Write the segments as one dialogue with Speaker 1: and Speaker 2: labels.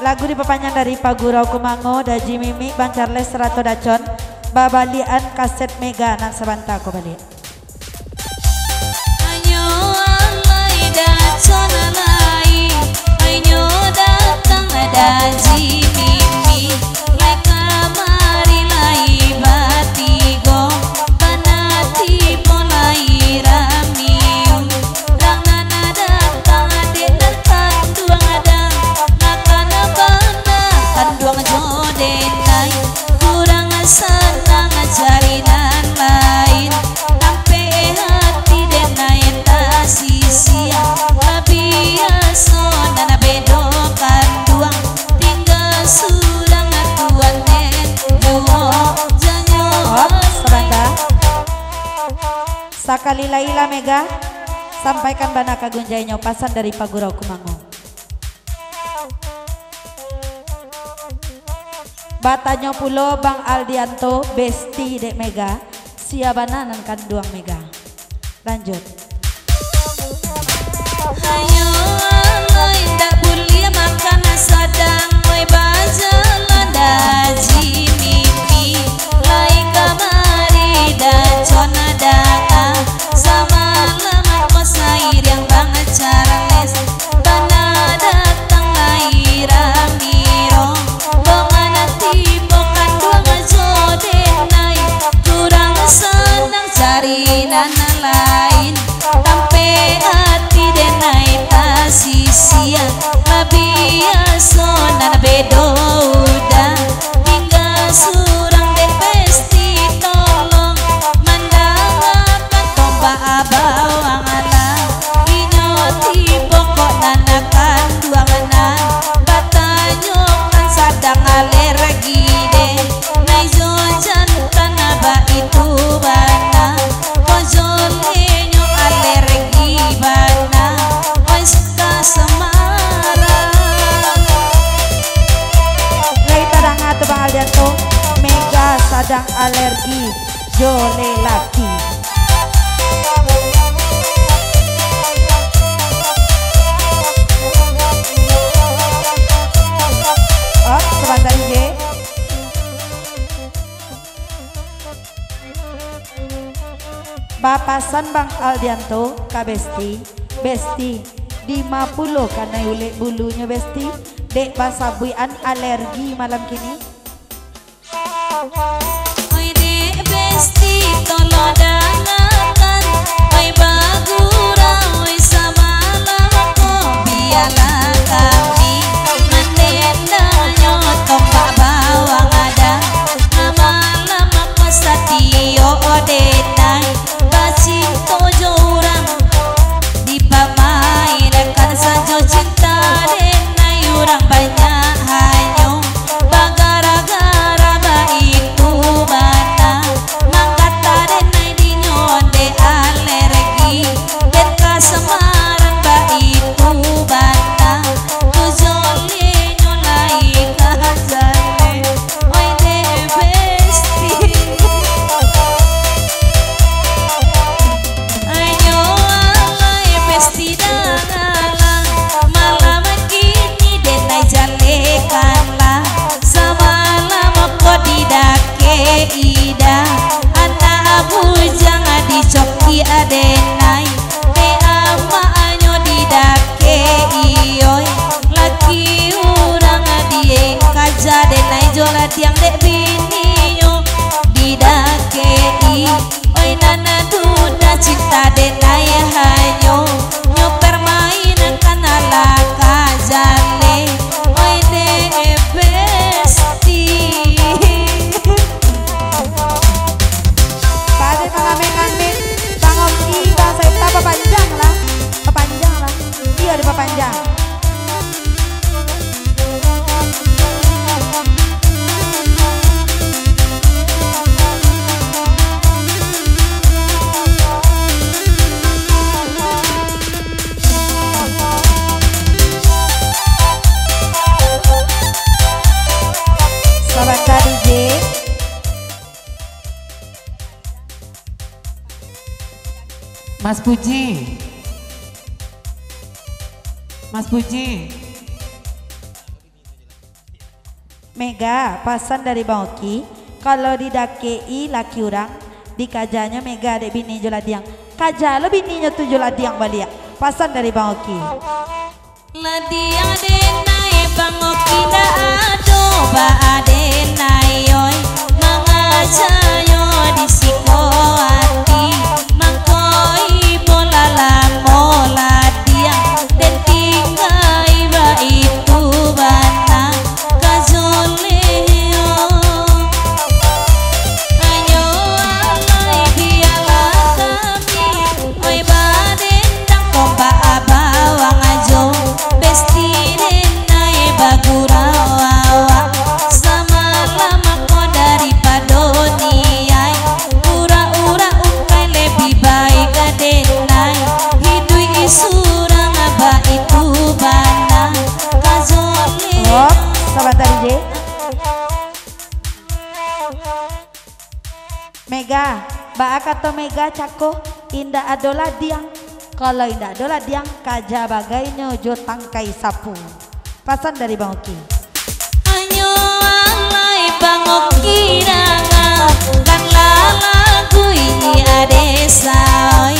Speaker 1: Lagu diperpanjang dari Pak Gurau Kumango, Daji Mimi, Bang Charles Rato Dacon, Babalian kaset Mega nan sabanta ko balik.
Speaker 2: Ayo alai dacon alai, ayo datang Daji Mimi, leka mari lai batigo, banati polai ramiu, rang nana datang dengan kanduang adang, nakana bana kanduang jodenai, kurang senang jalinan lain, sampai hati denai tak sia, biasa nana bedo kanduang, tinggal surang tuan net duo janyo.
Speaker 1: Sebentar. Sakali laila Mega, sampaikan bana kagunjainya pasan dari Pak Gurau Kumango. Batanyo pulo Bang Aldianto, Besti Dek Mega, siabana nan kanduang Mega. Lanjut.
Speaker 2: Ayo alai ndak boleh makan sadang, oi bajalan Daji Mimi, lai kamari dacon daka, sama lama kosair yang banget Charles, bana datang lai ramiro, bongana tibo kanduang jodenai, kurang senang cari nana lain, sampai hati denai tak sia, biasa nana bedo udah, tinggal surang dek Besti tolong, mendangakan tombak abawang alam, inyo tibo kok nana kanduangan, batanyo kan sadang alergi deh, naizo jantan aba itu bana, kojolenyo alergi bana, oi suka Semarang.
Speaker 1: Ngai tarang atau Bang Aldianto, Mega sadang alergi jole laki. Oh, sebentar je. Bapasan Bang Aldianto ka Besti, Besti di 50 karena ulek bulunya Besti, dek basabuian alergi malam kini.
Speaker 2: Oi dek Besti tolong dengarkan, oi bagura, oi samalah kau biarlah kami mendendanyo tombak bawang ada, lama-lama pesatio denai, bacinto jorang di pamainakan sajo cinta denai, orang banyak hanyo bagara-gara itu bana, mangkata denai dinyonde alergi, deka Semarang itu bana, tujole nyolai kajale, oi de Besti. Ayo alai Besti dangalang, malam kini denai jalekanlah, semalam kok didake ida, anak bujang dicoki adenai, te ama anyo didake ioi, laki urang die kaja denai jola tiang dek biniyo didake i, oi nana duda cinta denai hanyo, nyo permainan kanala kajale, oi de Besti.
Speaker 1: Pada mengamen ngamen Bang Oki, Bang Saita pepanjang lah, iya di pepanjang. Sahabat DJ
Speaker 3: Mas Puji, Mas Puji,
Speaker 1: Mega pasan dari Bang Oki, kalau di dakei laki orang di kajanya Mega dek bini joladiang kaja lo bininya tujuh ladiang balik pasan dari Bang Oki.
Speaker 2: Ladiang denai Bang Oki da ado ba adenai oi mangajayo di sikoati mangkoi bola lamo ladiang den tinggai ba itu bana kajoleo ayo alai biala kami oi baden dang komba abawang ajo besti denai bagurawawa sama lama ko daripada niai ura-ura ungkai lebih baik adenai hidui isurang aba itu bana kazole
Speaker 1: Oh, sahabat DJ. Mega, baak atau Mega cako indah adola diang. Kalau indah adola diang kaja bagainya jo tangkai sapu. Pasan dari Bang Oki.
Speaker 2: ayo alai Bang Oki danga kan lagu ini adesa oi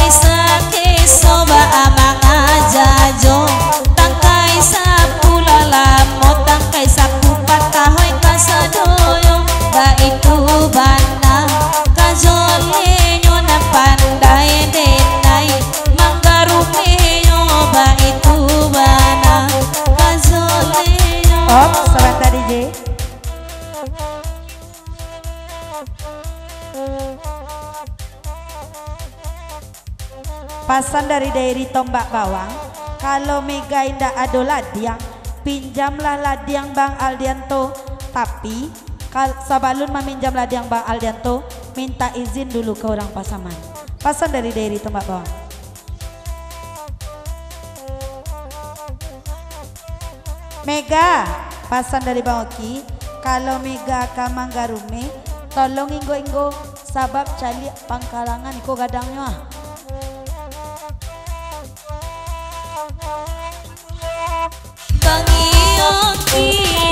Speaker 2: sake soba amang ajajo tangkai sapu lalamo tangkai sapu patahoi kasadoyo ba itu bana kajolenyo na pandai denai manggarumenyo ba itu bana kajolenyo
Speaker 1: Oh, sahabat DJ. Pasan dari daerah Tombak Bawang, kalau Mega indah ado ladiang, pinjamlah ladiang Bang Aldianto. Tapi sabalun meminjam ladiang Bang Aldianto, minta izin dulu ke orang Pasaman. Pasan dari daerah Tombak Bawang. Mega, pasan dari Bang Oki, kalau Mega ka Manggarume, tolong inggo-inggo sabab cali pangkalangan iko gadangnya.
Speaker 2: Pangioki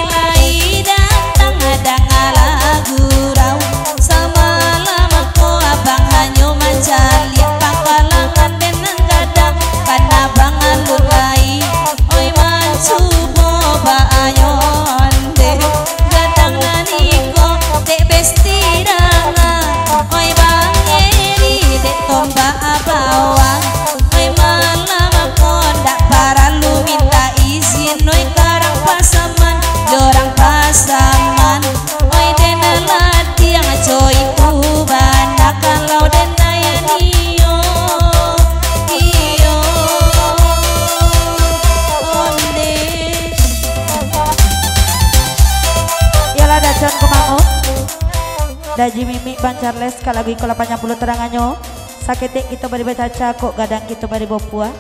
Speaker 2: lai datang adang lagu rau sama lama ko abang hanyo mancali pangkalangan denang gadang karena bang alulai oi mancubo ba ayonde gadang naniko dek besti danga oi bang eri dek tomba abawang oi malam ko ndak paralu minta izin oi karang pasaman dorang pasaman oi dena latiang coy ubana kalau dena yanio iyo onde
Speaker 1: Yalah dacan kumango, daji mimi Bancarles kalabi ko 80 teranganyo, saketik kita bari baca kok gadang kita bari bopua.